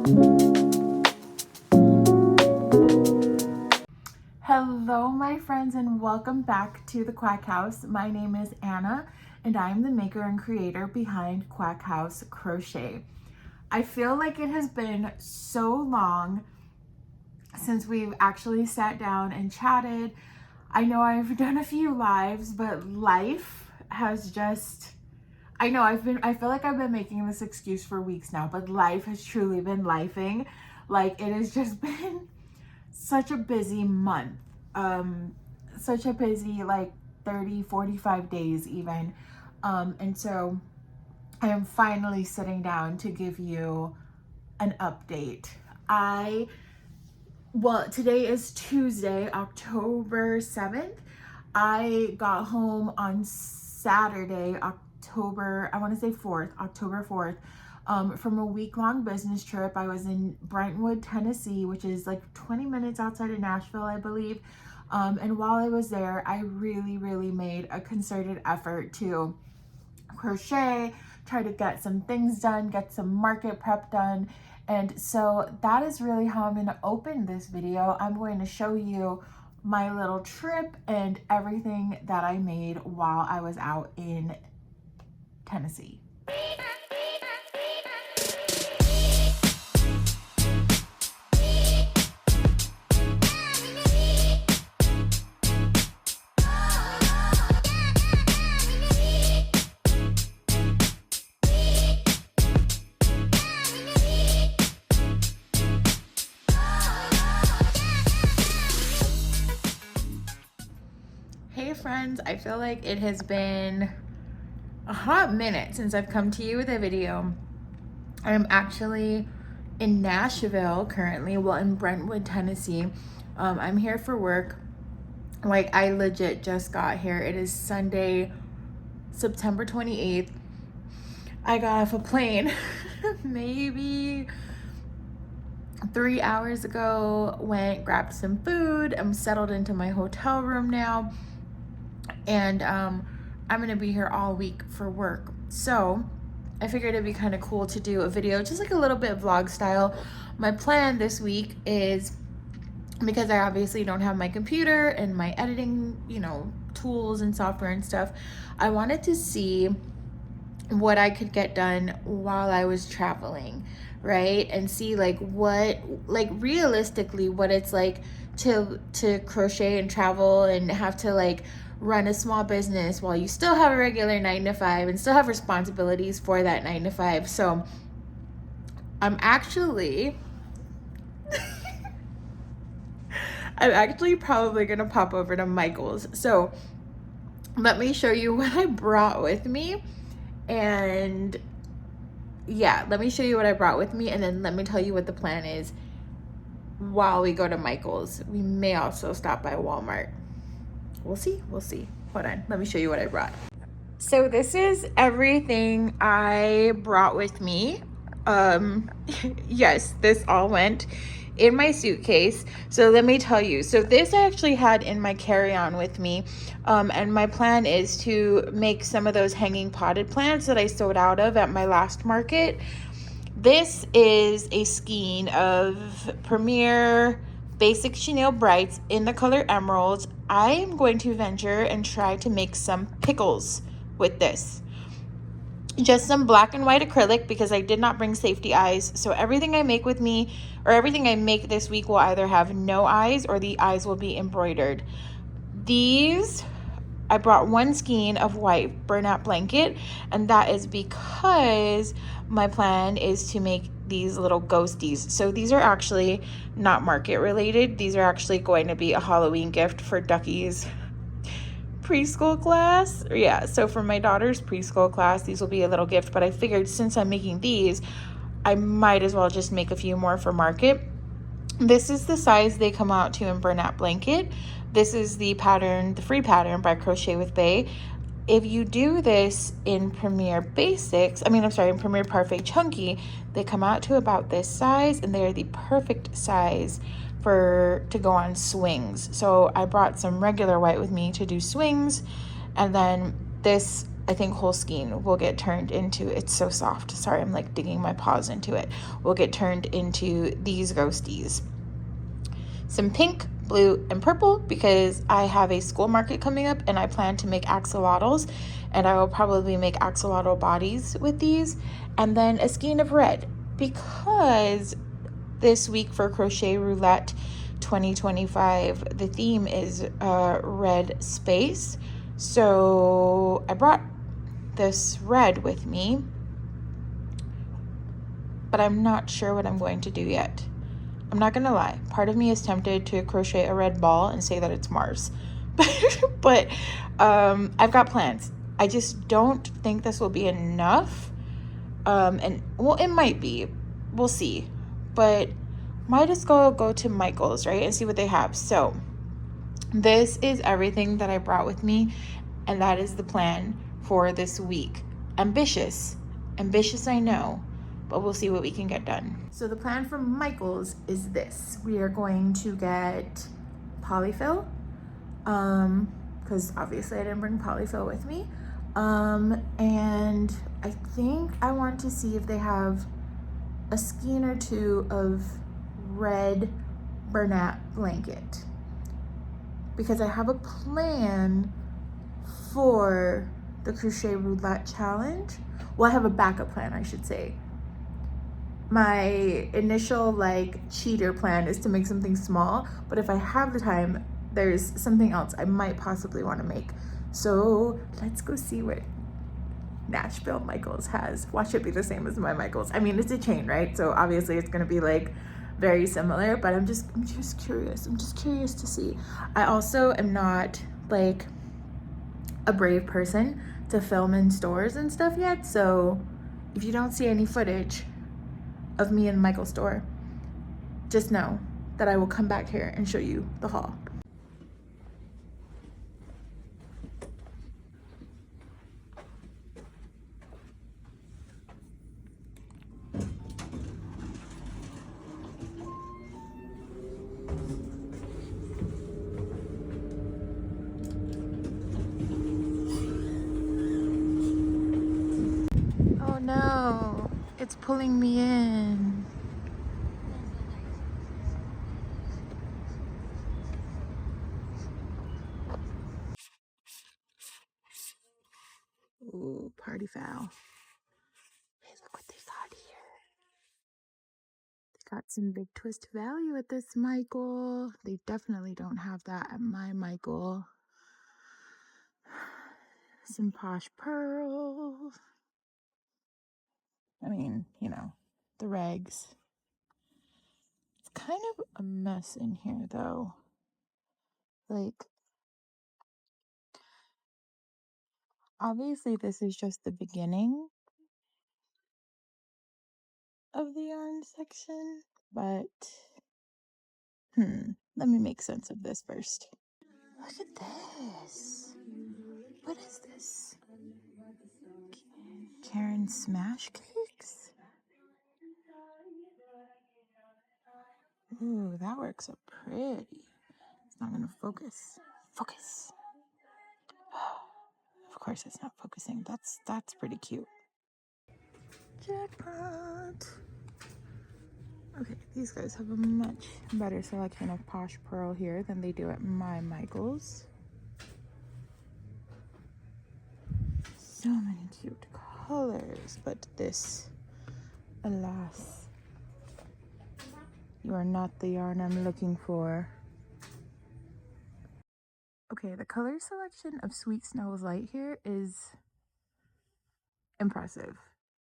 Hello my friends and welcome back to the Quack House. My name is Anna and I'm the maker and creator behind Quack House Crochet. I feel like it has been so long since we've actually sat down and chatted. I know I've done a few lives, but life has just, I feel like I've been making this excuse for weeks now, but life has truly been lifing. Like, it has just been such a busy month, such a busy like 30-45 days even, and so I am finally sitting down to give you an update. Today is Tuesday, October 7th. I got home on Saturday, October 4th, from a week-long business trip. I was in Brentwood, Tennessee, which is like 20 minutes outside of Nashville, I believe. And while I was there, I really made a concerted effort to crochet, try to get some things done, get some market prep done. And so that is really how I'm going to open this video. I'm going to show you my little trip and everything that I made while I was out in Tennessee. Hey friends, I feel like it has been a hot minute since I've come to you with a video. I'm actually in Nashville currently, in Brentwood, Tennessee. I'm here for work. Like, I legit just got here. It is Sunday, September 28th. I got off a plane maybe 3 hours ago, grabbed some food. I'm settled into my hotel room now. And I'm gonna be here all week for work. So I figured it'd be kind of cool to do a video, just like a little bit vlog style. My plan this week is, because I obviously don't have my computer and my editing, tools and software and stuff, I wanted to see what I could get done while I was traveling, right? And see realistically what it's like to crochet and travel and have to run a small business while you still have a regular 9-to-5 and still have responsibilities for that 9-to-5. So I'm actually probably gonna pop over to Michael's. So let me show you what I brought with me. And yeah, let me show you what I brought with me, and then let me tell you what the plan is while we go to Michael's. We may also stop by Walmart. We'll see. Hold on, let me show you what I brought. So this is everything I brought with me. Yes, this all went in my suitcase. So let me tell you. So this I actually had in my carry-on with me. And my plan is to make some of those hanging potted plants that I sewed out of at my last market. This is a skein of Premier Basic Chenille Brights in the color Emerald. I am going to venture and try to make some pickles with this. Just some black and white acrylic, because I did not bring safety eyes. So everything I make this week will either have no eyes or the eyes will be embroidered. These, I brought one skein of white burlap blanket, and that is because my plan is to make these little ghosties. So these are actually not market related. These are actually going to be a Halloween gift for Ducky's preschool class. Yeah, so for my daughter's preschool class, these will be a little gift, but I figured since I'm making these, I might as well just make a few more for market. This is the size they come out to in burlap blanket. This is the pattern, the free pattern by Crochet with Bay. If you do this in Premier Premier Parfait Chunky, they come out to about this size, and they are the perfect size to go on swings. So I brought some regular white with me to do swings, and then this I think whole skein will get turned into, it's so soft, sorry, I'm like digging my paws into it, will get turned into these ghosties. Some pink, blue, and purple because I have a school market coming up and I plan to make axolotls, and I will probably make axolotl bodies with these. And then a skein of red because this week for Crochet Roulette 2025, the theme is red space. So I brought this red with me, but I'm not sure what I'm going to do yet. I'm not gonna lie, part of me is tempted to crochet a red ball and say that it's Mars. But I've got plans. I just don't think this will be enough. And well, it might be. We'll see. But might as well go to Michael's, right? And see what they have. So this is everything that I brought with me, and that is the plan for this week. Ambitious. Ambitious, I know, but we'll see what we can get done. So the plan for Michael's is this. We are going to get polyfill, because obviously I didn't bring polyfill with me. And I think I want to see if they have a skein or two of red Bernat blanket, because I have a plan for the Crochet Roulette Challenge. Well, I have a backup plan, I should say. My initial like cheater plan is to make something small, but if I have the time, there's something else I might possibly want to make. So let's go see what Nashville Michaels has. Watch it be the same as my Michaels. I mean, it's a chain, right? So obviously it's gonna be like very similar, but I'm just curious. I'm just curious to see. I also am not like a brave person to film in stores and stuff yet, so if you don't see any footage of me in Michael's store, just know that I will come back here and show you the haul. Oh no, it's pulling me in. Ooh, party foul. Hey, look what they got here. They got some big twist value at this Michael. They definitely don't have that at my Michael. Some posh pearls. I mean, you know, the regs. It's kind of a mess in here though. Like, obviously this is just the beginning of the yarn section, but let me make sense of this first. Look at this. What is this? Karen Smash Cakes? Ooh, that works up pretty. It's not gonna focus. Focus. Of course it's not focusing. That's pretty cute. Jackpot. Okay, these guys have a much better selection of posh pearl here than they do at my Michael's. So many cute colors, but this, alas, you are not the yarn I'm looking for. Okay, the color selection of Sweet Snow's Light here is impressive.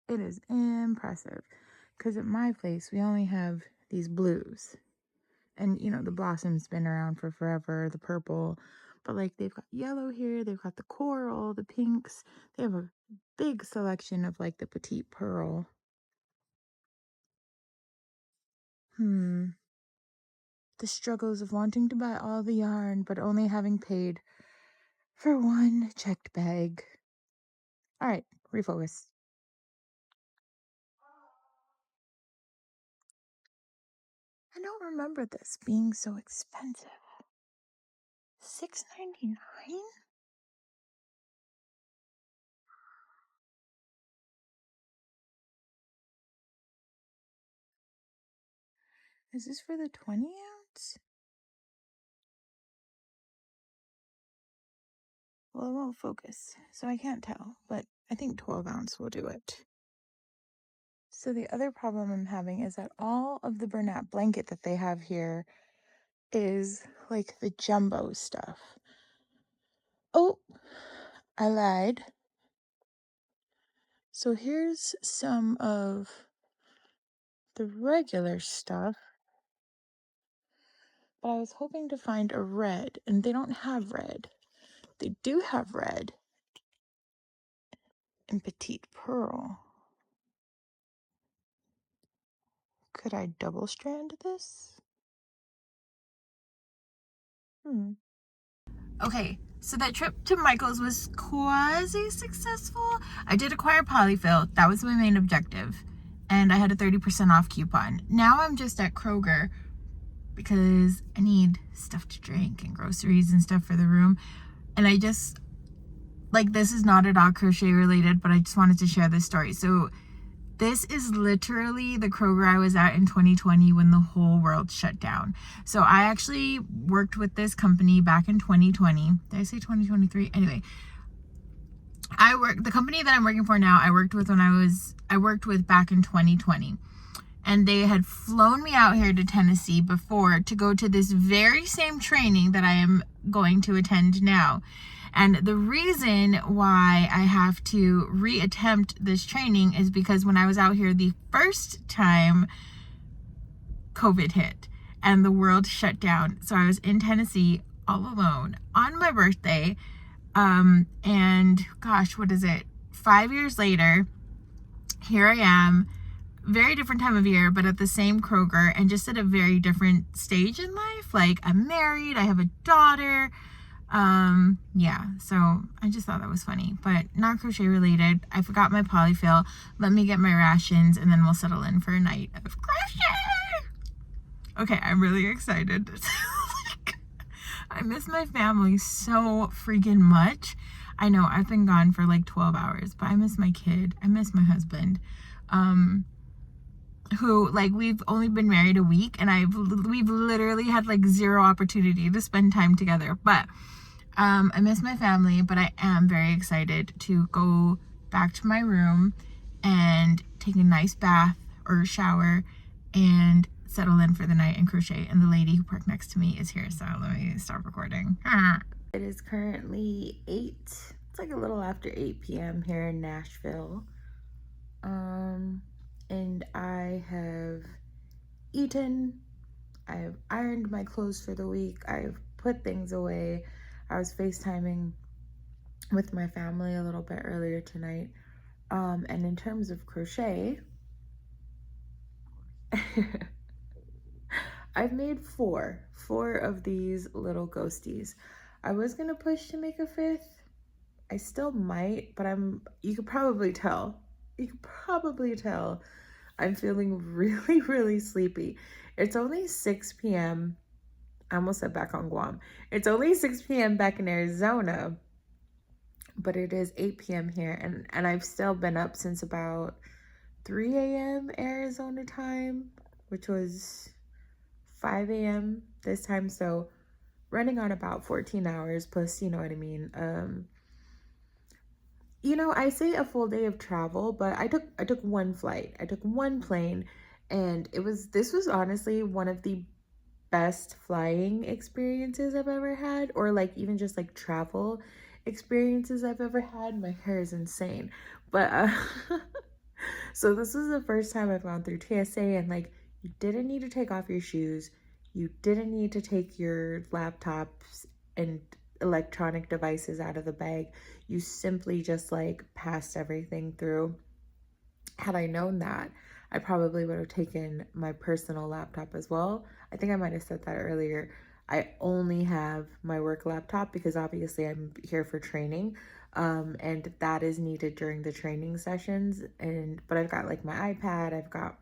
It is impressive, because at my place we only have these blues, and you know the blossom's been around for forever, the purple, but like they've got yellow here, they've got the coral, the pinks, they have a big selection of like the petite pearl. The struggles of wanting to buy all the yarn but only having paid for one checked bag. All right, refocus. I don't remember this being so expensive. $6.99? Is this for the 20 ounce? Well, it won't focus, so I can't tell, but I think 12 ounce will do it. So the other problem I'm having is that all of the Bernat blanket that they have here is like the jumbo stuff. Oh, I lied. So here's some of the regular stuff, but I was hoping to find a red, and they don't have red. They do have red and petite pearl. Could I double strand this? Okay, so that trip to Michael's was quasi-successful. I did acquire polyfill. That was my main objective. And I had a 30% off coupon. Now I'm just at Kroger because I need stuff to drink and groceries and stuff for the room. And I just, like, this is not at all crochet related, but I just wanted to share this story. So this is literally the Kroger I was at in 2020 when the whole world shut down. So I actually worked with this company back in 2020. Did I say 2023? Anyway, the company that I'm working for now, I worked with back in 2020. And they had flown me out here to Tennessee before to go to this very same training that I am going to attend now. And the reason why I have to reattempt this training is because when I was out here the first time, COVID hit and the world shut down. So I was in Tennessee all alone on my birthday. And gosh, what is it? 5 years later, here I am, very different time of year, but at the same Kroger and just at a very different stage in life. Like, I'm married, I have a daughter. Yeah, so I just thought that was funny, but not crochet related. I forgot my polyfill. Let me get my rations and then we'll settle in for a night of crochet. Okay, I'm really excited. I miss my family so freaking much. I know I've been gone for like 12 hours, but I miss my kid. I miss my husband. Who, like, we've only been married a week and we've literally had like zero opportunity to spend time together. But I miss my family, but I am very excited to go back to my room and take a nice bath or shower and settle in for the night and crochet. And the lady who parked next to me is here, so let me stop recording. It is currently it's like a little after 8 p.m. here in Nashville. And I have eaten, I've ironed my clothes for the week, I've put things away. I was FaceTiming with my family a little bit earlier tonight. And in terms of crochet, I've made four of these little ghosties. I was gonna push to make a fifth. I still might, but you could probably tell I'm feeling really, really sleepy. It's only 6 p.m. I almost said back on Guam. It's only 6 p.m. back in Arizona, but it is 8 p.m. here, and I've still been up since about 3 a.m. Arizona time, which was 5 a.m. this time, so running on about 14 hours plus, you know what I mean. I say a full day of travel, but I took one flight. I took one plane, and this was honestly one of the best flying experiences I've ever had, or like even just like travel experiences I've ever had. My hair is insane. But so this is the first time I've gone through TSA, and like, you didn't need to take off your shoes. You didn't need to take your laptops and electronic devices out of the bag. You simply just like passed everything through. Had I known that, I probably would have taken my personal laptop as well. I think I might have said that earlier. I only have my work laptop because obviously I'm here for training, and that is needed during the training sessions. But I've got like my iPad, I've got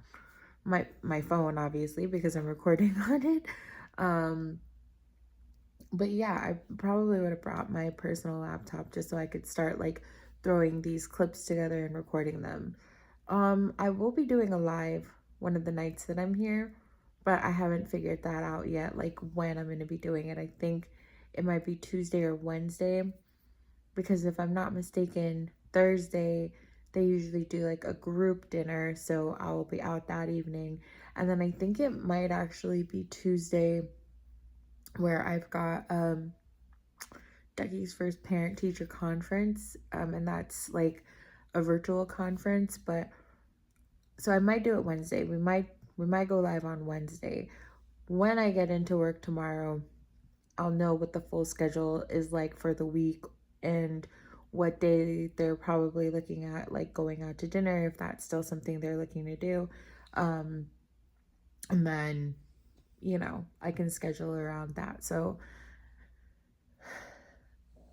my phone obviously because I'm recording on it. But yeah, I probably would have brought my personal laptop just so I could start like throwing these clips together and recording them. I will be doing a live one of the nights that I'm here, but I haven't figured that out yet, like when I'm going to be doing it. I think it might be Tuesday or Wednesday, because if I'm not mistaken, Thursday they usually do like a group dinner, so I'll be out that evening. And then I think it might actually be Tuesday where I've got Ducky's first parent teacher conference, and that's like a virtual conference. But so I might do it Wednesday. We might go live on Wednesday. When I get into work tomorrow, I'll know what the full schedule is like for the week and what day they're probably looking at, like going out to dinner, if that's still something they're looking to do. And then, I can schedule around that. So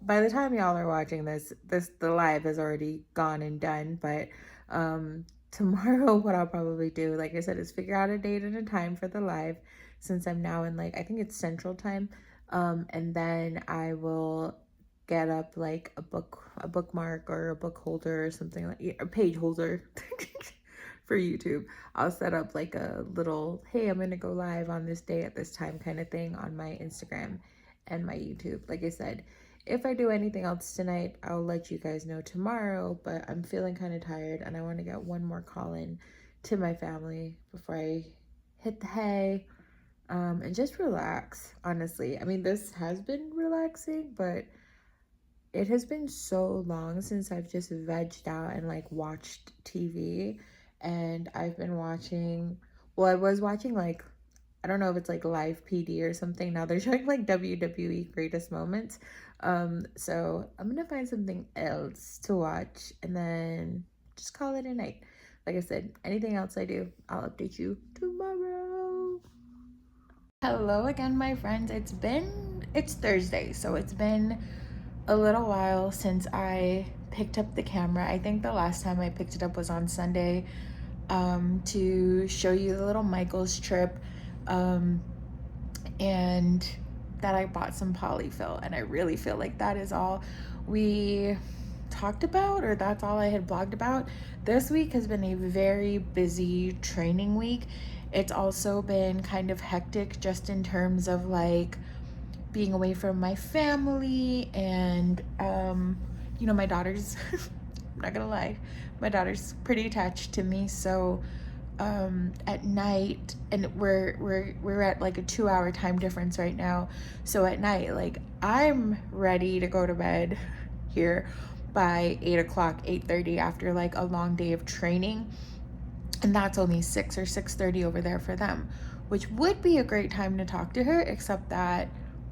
by the time y'all are watching this, the live is already gone and done. But tomorrow, what I'll probably do, like I said, is figure out a date and a time for the live, since I'm now in, like, I think it's Central Time. And then I will get up like a bookmark or a book holder or something, like a page holder for YouTube. I'll set up like a little, hey, I'm gonna go live on this day at this time kind of thing on my Instagram and my YouTube. Like I said, if I do anything else tonight, I'll let you guys know tomorrow, but I'm feeling kind of tired and I want to get one more call in to my family before I hit the hay, and just relax, honestly. I mean, this has been relaxing, but it has been so long since I've just vegged out and like watched TV. And I've been watching, well, I was watching like, I don't know if it's like live PD or something. Now they're showing like WWE greatest moments. So I'm gonna find something else to watch and then just call it a night. Like I said, anything else I do, I'll update you tomorrow. Hello again, my friends. It's Thursday, so it's been a little while since I picked up the camera. I think the last time I picked it up was on Sunday, to show you the little Michael's trip, and that I bought some polyfill, and I really feel like that is all we talked about, or that's all I had blogged about. This week has been a very busy training week. It's also been kind of hectic just in terms of like being away from my family and my daughter's I'm not gonna lie, my daughter's pretty attached to me, so at night, and we're at like a 2-hour time difference right now, so at night, like, I'm ready to go to bed here by 8 o'clock, 8:30 after like a long day of training, and that's only 6 or 6:30 over there for them, which would be a great time to talk to her, except that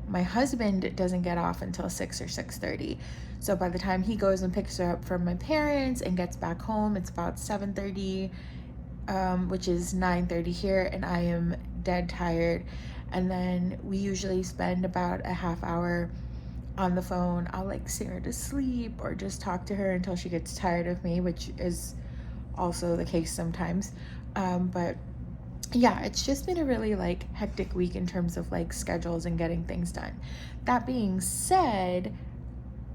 my husband doesn't get off until 6 or 6:30. So by the time he goes and picks her up from my parents and gets back home, it's about 7:30, which is 9:30 here, and I am dead tired. And then we usually spend about a half hour on the phone. I'll like sing her to sleep or just talk to her until she gets tired of me, which is also the case sometimes. But yeah, it's just been a really like hectic week in terms of like schedules and getting things done. That being said,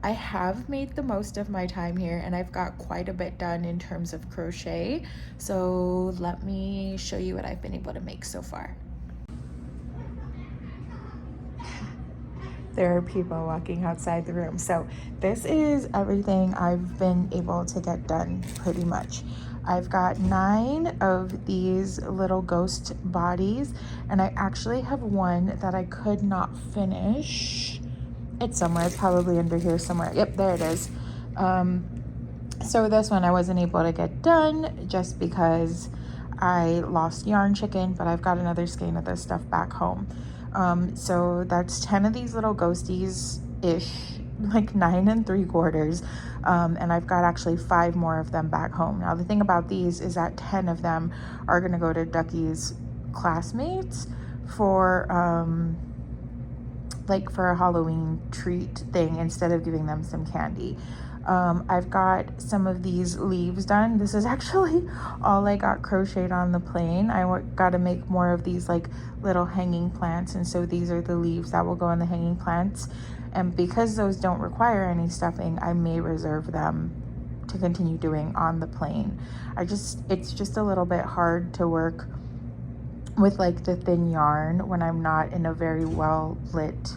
I have made the most of my time here and I've got quite a bit done in terms of crochet. So let me show you what I've been able to make so far. There are people walking outside the room. So this is everything I've been able to get done pretty much. I've got 9 of these little ghost bodies, and I actually have one that I could not finish. It's somewhere, it's probably under here somewhere. Yep, there it is. So this one I wasn't able to get done just because I lost yarn chicken, but I've got another skein of this stuff back home. So that's 10 of these little ghosties-ish, like 9 3/4. And I've got actually 5 more of them back home. Now, the thing about these is that 10 of them are gonna go to Ducky's classmates for, like for a Halloween treat thing instead of giving them some candy. I've got some of these leaves done. This is actually all I got crocheted on the plane. I got to make more of these like little hanging plants, and so these are the leaves that will go on the hanging plants. And because those don't require any stuffing, I may reserve them to continue doing on the plane. It's just a little bit hard to work with like the thin yarn when I'm not in a very well lit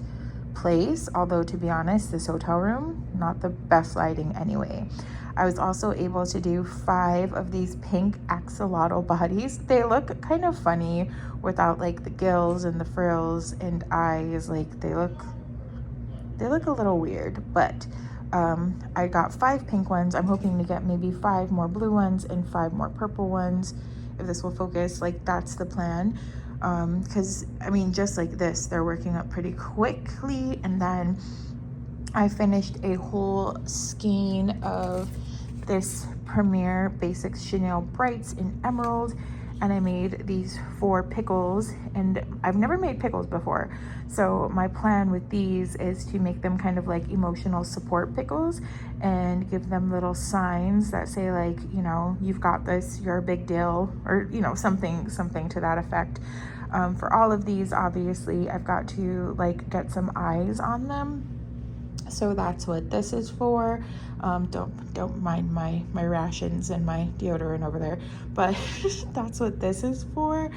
place. Although to be honest, this hotel room, not the best lighting anyway. I was also able to do 5 of these pink axolotl bodies. They look kind of funny without like the gills and the frills and eyes. Like they look a little weird, but I got 5 pink ones. I'm hoping to get maybe 5 more blue ones and 5 more purple ones, if this will focus. Like that's the plan, because I mean, just like this, they're working up pretty quickly. And then I finished a whole skein of this Premier Basics Chenille Brights in Emerald, and I made these 4 pickles, and I've never made pickles before. So my plan with these is to make them kind of like emotional support pickles and give them little signs that say like, you know, you've got this, you're a big deal, or, you know, something to that effect. For all of these, obviously, I've got to like get some eyes on them. So that's what this is for. Don't mind my rations and my deodorant over there, but that's what this is for.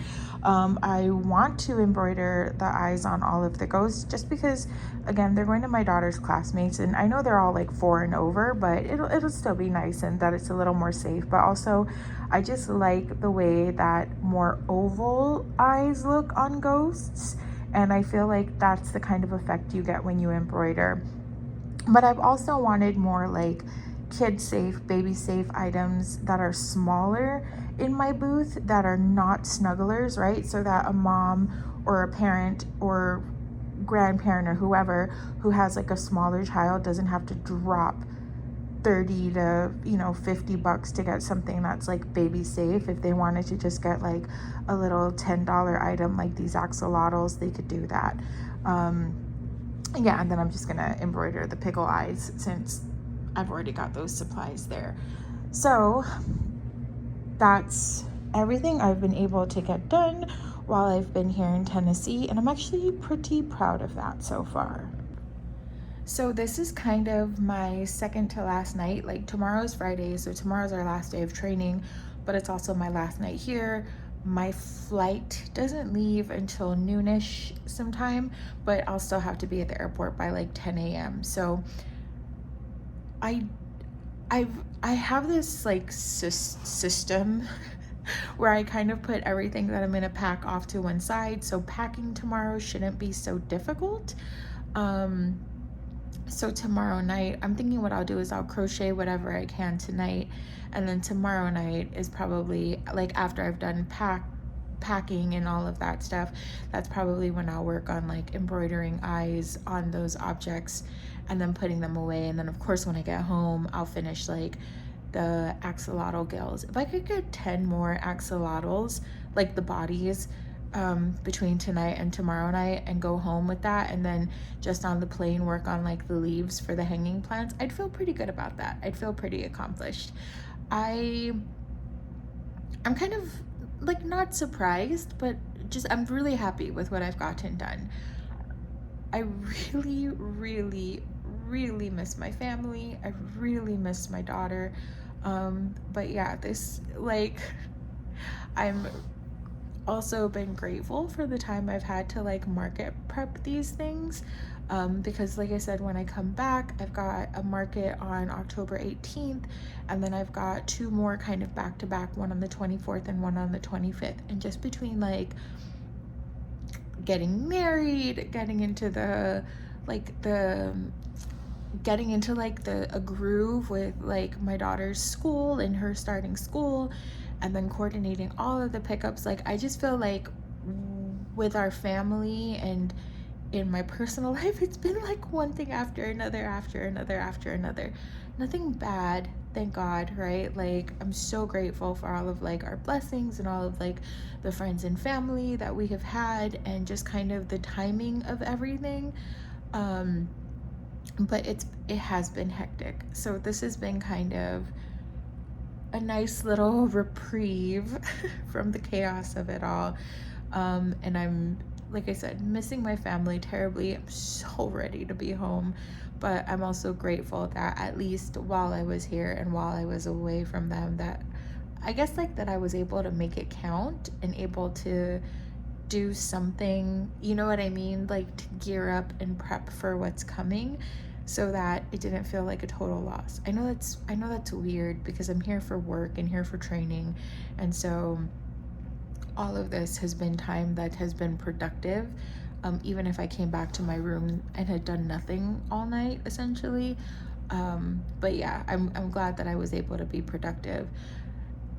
I want to embroider the eyes on all of the ghosts, just because, again, they're going to my daughter's classmates, and I know they're all like 4 and over, but it'll still be nice, and that it's a little more safe. But also, I just like the way that more oval eyes look on ghosts, and I feel like that's the kind of effect you get when you embroider. But I've also wanted more like kid safe, baby safe items that are smaller in my booth, that are not snugglers, right? So that a mom or a parent or grandparent or whoever who has like a smaller child doesn't have to drop 30 to, you know, $50 to get something that's like baby safe. If they wanted to just get like a little $10 item like these axolotls, they could do that. Yeah, and then I'm just gonna embroider the pickle eyes since I've already got those supplies there. So that's everything I've been able to get done while I've been here in Tennessee, and I'm actually pretty proud of that so far. So this is kind of my second to last night. Like tomorrow's Friday, so tomorrow's our last day of training, but it's also my last night here. My flight doesn't leave until noonish sometime, but I'll still have to be at the airport by like 10 a.m. So I have this like system where I kind of put everything that I'm gonna pack off to one side, so packing tomorrow shouldn't be so difficult. So tomorrow night, I'm thinking what I'll do is I'll crochet whatever I can tonight, and then tomorrow night is probably like after I've done packing and all of that stuff, that's probably when I'll work on like embroidering eyes on those objects and then putting them away. And then of course when I get home, I'll finish like the axolotl gills. If I could get 10 more axolotls, like the bodies, between tonight and tomorrow night, and go home with that, and then just on the plane work on like the leaves for the hanging plants, I'd feel pretty good about that. I'd feel pretty accomplished. I'm kind of like not surprised, but just I'm really happy with what I've gotten done. I really miss my family. I really miss my daughter. But yeah, this like I'm also been grateful for the time I've had to like market prep these things, because like I said, when I come back, I've got a market on October 18th, and then I've got 2 more kind of back to back, one on the 24th and one on the 25th. And just between like getting married, getting into a groove with like my daughter's school and her starting school, and then coordinating all of the pickups, like I just feel like with our family and in my personal life, it's been like one thing after another. Nothing bad, thank God, right? Like I'm so grateful for all of like our blessings and all of like the friends and family that we have had, and just kind of the timing of everything. But it has been hectic. So this has been kind of a nice little reprieve from the chaos of it all. And I'm, like I said, missing my family terribly. I'm so ready to be home, but I'm also grateful that at least while I was here and while I was away from them, that I guess like that I was able to make it count and able to do something, you know what I mean? Like to gear up and prep for what's coming so that it didn't feel like a total loss. I know that's weird because I'm here for work and here for training. And so all of this has been time that has been productive. Even if I came back to my room and had done nothing all night, essentially. But yeah, I'm glad that I was able to be productive.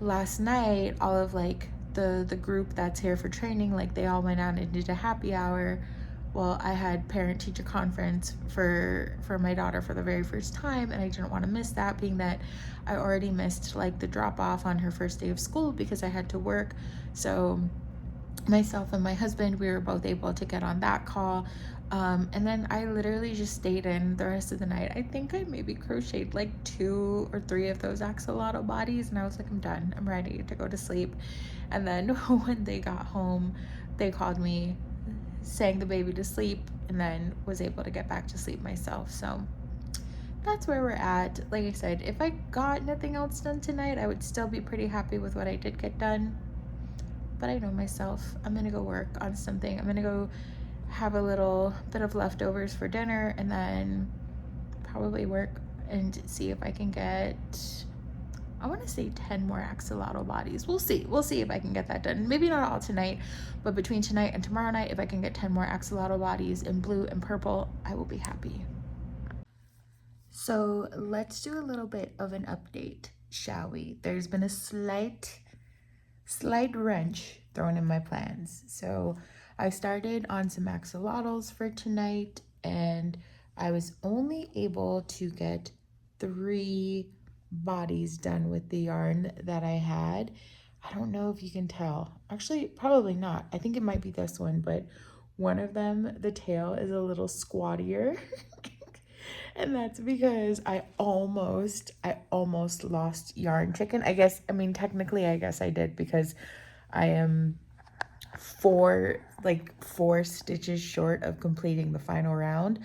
Last night, all of like the group that's here for training, like they all went out and did a happy hour. Well, I had parent teacher conference for my daughter for the very first time, and I didn't want to miss that, being that I already missed like the drop off on her first day of school because I had to work. So myself and my husband, we were both able to get on that call. And then I literally just stayed in the rest of the night. I think I maybe crocheted like 2 or 3 of those axolotl bodies, and I was like, I'm done. I'm ready to go to sleep. And then when they got home, they called me, sang the baby to sleep, and then was able to get back to sleep myself. So that's where we're at. Like I said, if I got nothing else done tonight, I would still be pretty happy with what I did get done. But I know myself. I'm gonna go work on something. I'm gonna go have a little bit of leftovers for dinner and then probably work and see if I can get, I want to say 10 more axolotl bodies. We'll see. We'll see if I can get that done. Maybe not all tonight, but between tonight and tomorrow night, if I can get 10 more axolotl bodies in blue and purple, I will be happy. So let's do a little bit of an update, shall we? There's been a slight wrench thrown in my plans. So I started on some axolotls for tonight, and I was only able to get 3 bodies done with the yarn that I had. I don't know if you can tell. Actually, probably not. I think it might be this one, but one of them, the tail is a little squattier. And that's because I almost lost yarn chicken. I mean, technically, I guess I did because I am 4 stitches short of completing the final round,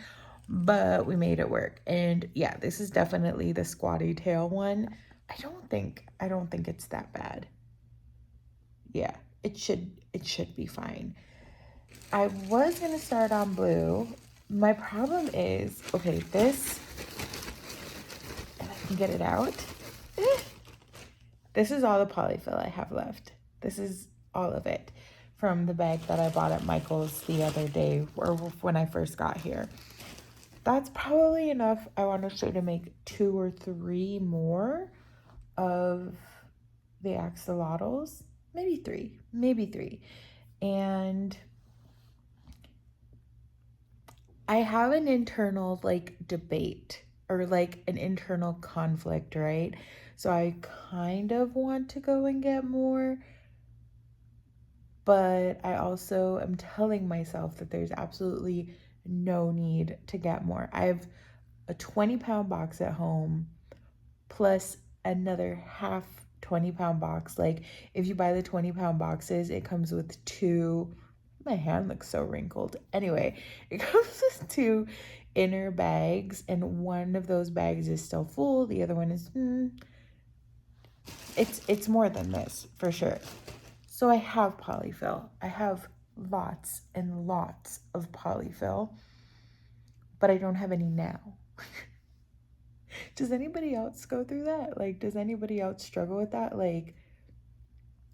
but we made it work. And yeah, this is definitely the squatty tail one. I don't think it's that bad. Yeah, it should be fine. I was gonna start on blue. My problem is, okay, this, and I can get it out. This is all the polyfill I have left. This is all of it from the bag that I bought at Michael's the other day, or when I first got here. That's probably enough, I want to say, to make 2 or 3 more of the axolotls. Maybe 3. And I have an internal like debate or like an internal conflict, right? So I kind of want to go and get more, but I also am telling myself that there's absolutely no need to get more. I have a 20-pound box at home plus another half 20-pound box. Like if you buy the 20-pound boxes, it comes with 2. My hand looks so wrinkled. Anyway, it comes with 2 inner bags, and one of those bags is still full. The other one is it's more than this for sure. So I have polyfill. I have lots and lots of polyfill, but I don't have any now. Does anybody else go through that? Like, does anybody else struggle with that? Like,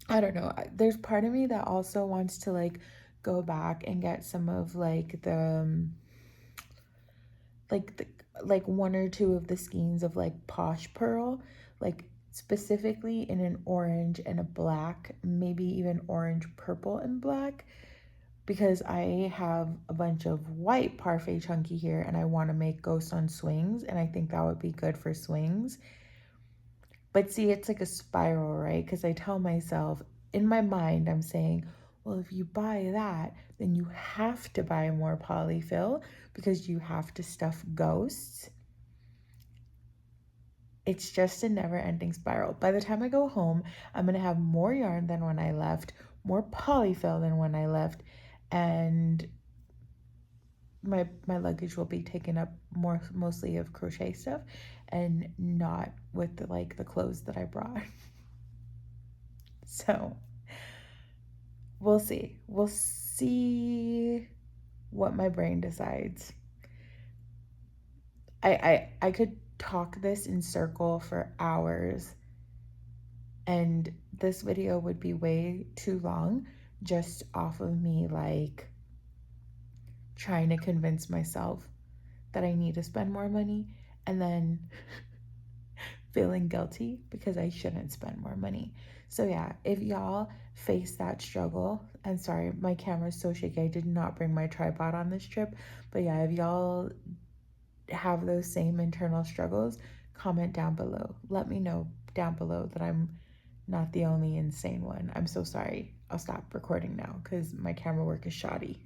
I don't know. There's part of me that also wants to like go back and get some of like the like 1 or 2 of the skeins of like Posh Pearl, like specifically in an orange and a black, maybe even orange, purple, and black, because I have a bunch of white Parfait Chunky here and I want to make Ghost on Swings, and I think that would be good for swings. But see, it's like a spiral, right? Because I tell myself, in my mind, I'm saying, well, if you buy that, then you have to buy more polyfill because you have to stuff ghosts. It's just a never-ending spiral. By the time I go home, I'm going to have more yarn than when I left, more polyfill than when I left, and my luggage will be taken up mostly of crochet stuff and not with the clothes that I brought. So we'll see. We'll see what my brain decides. I could talk this in circle for hours, and this video would be way too long just off of me like trying to convince myself that I need to spend more money and then feeling guilty because I shouldn't spend more money. So yeah, if y'all face that struggle, and sorry, my camera's so shaky, I did not bring my tripod on this trip, but yeah, if y'all have those same internal struggles, comment down below. Let me know down below that I'm not the only insane one. I'm so sorry. I'll stop recording now because my camera work is shoddy.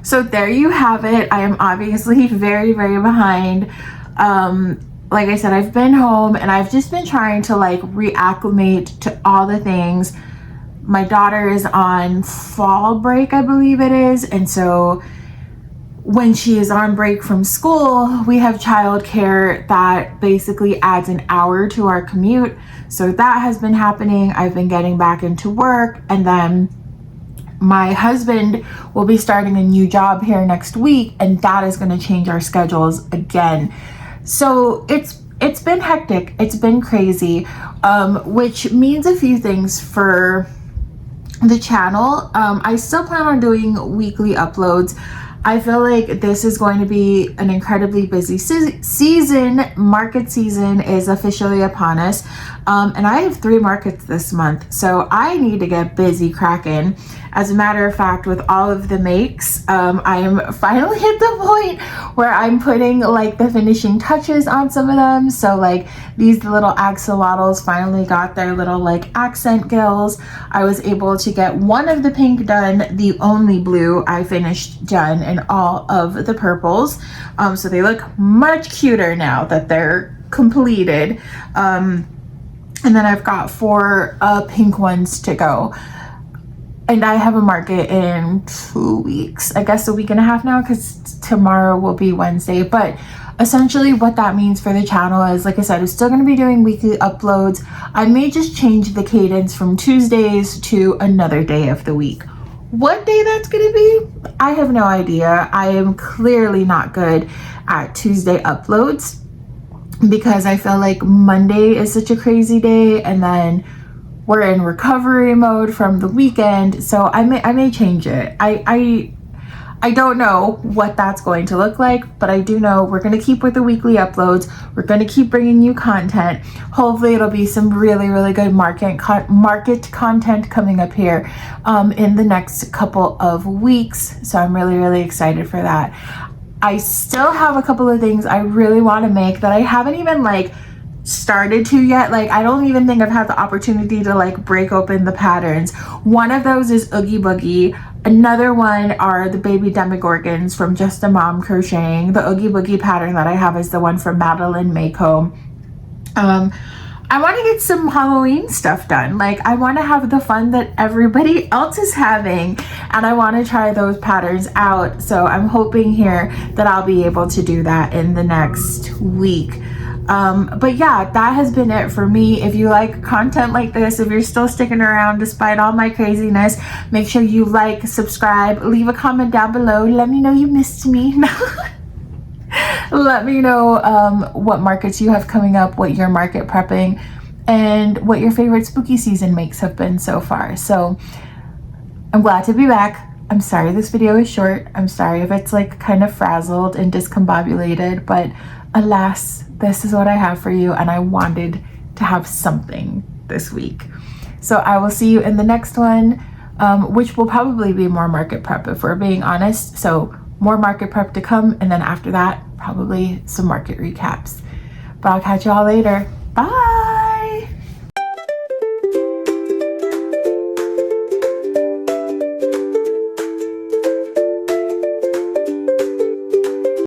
So there you have it. I am obviously very, very behind. Like I said, I've been home and I've just been trying to like reacclimate to all the things. My daughter is on fall break, I believe it is. And so when she is on break from school, we have childcare that basically adds an hour to our commute. So that has been happening. I've been getting back into work, and then my husband will be starting a new job here next week, and that is going to change our schedules again. So it's been hectic. It's been crazy, which means a few things for the channel. I still plan on doing weekly uploads. I feel like this is going to be an incredibly busy season. Market season is officially upon us. And I have 3 markets this month, so I need to get busy cracking. As a matter of fact, with all of the makes, I am finally at the point where I'm putting like the finishing touches on some of them. So like these little axolotls finally got their little like accent gills. I was able to get one of the pink done. The only blue I finished done, and all of the purples. So they look much cuter now that they're completed. And then I've got 4 pink ones to go. And I have a market in 2 weeks, I guess a week and a half now, because tomorrow will be Wednesday. But essentially what that means for the channel is, like I said, I'm still going to be doing weekly uploads. I may just change the cadence from Tuesdays to another day of the week. What day that's going to be, I have no idea. I am clearly not good at Tuesday uploads because I feel like Monday is such a crazy day, and then we're in recovery mode from the weekend, so I may change it. I don't know what that's going to look like, but I do know we're going to keep with the weekly uploads. We're going to keep bringing you content. Hopefully it'll be some really, really good market content coming up here in the next couple of weeks. So I'm really, really excited for that. I still have a couple of things I really want to make that I haven't even like started to yet. Like I don't even think I've had the opportunity to like break open the patterns. One of those is Oogie Boogie. Another one are the baby demogorgons from Just a Mom Crocheting. The Oogie Boogie pattern that I have is the one from Madeline Maycomb. I want to get some Halloween stuff done. Like I want to have the fun that everybody else is having, and I want to try those patterns out. So I'm hoping here that I'll be able to do that in the next week. But yeah, that has been it for me. If you like content like this, if you're still sticking around despite all my craziness, make sure you like, subscribe, leave a comment down below. Let me know you missed me. Let me know what markets you have coming up, what you're market prepping, and what your favorite spooky season makes have been so far. So I'm glad to be back. I'm sorry this video is short. I'm sorry if it's like kind of frazzled and discombobulated, but alas, this is what I have for you, and I wanted to have something this week. So I will see you in the next one, which will probably be more market prep if we're being honest. So more market prep to come, and then after that, probably some market recaps. But I'll catch you all later. Bye.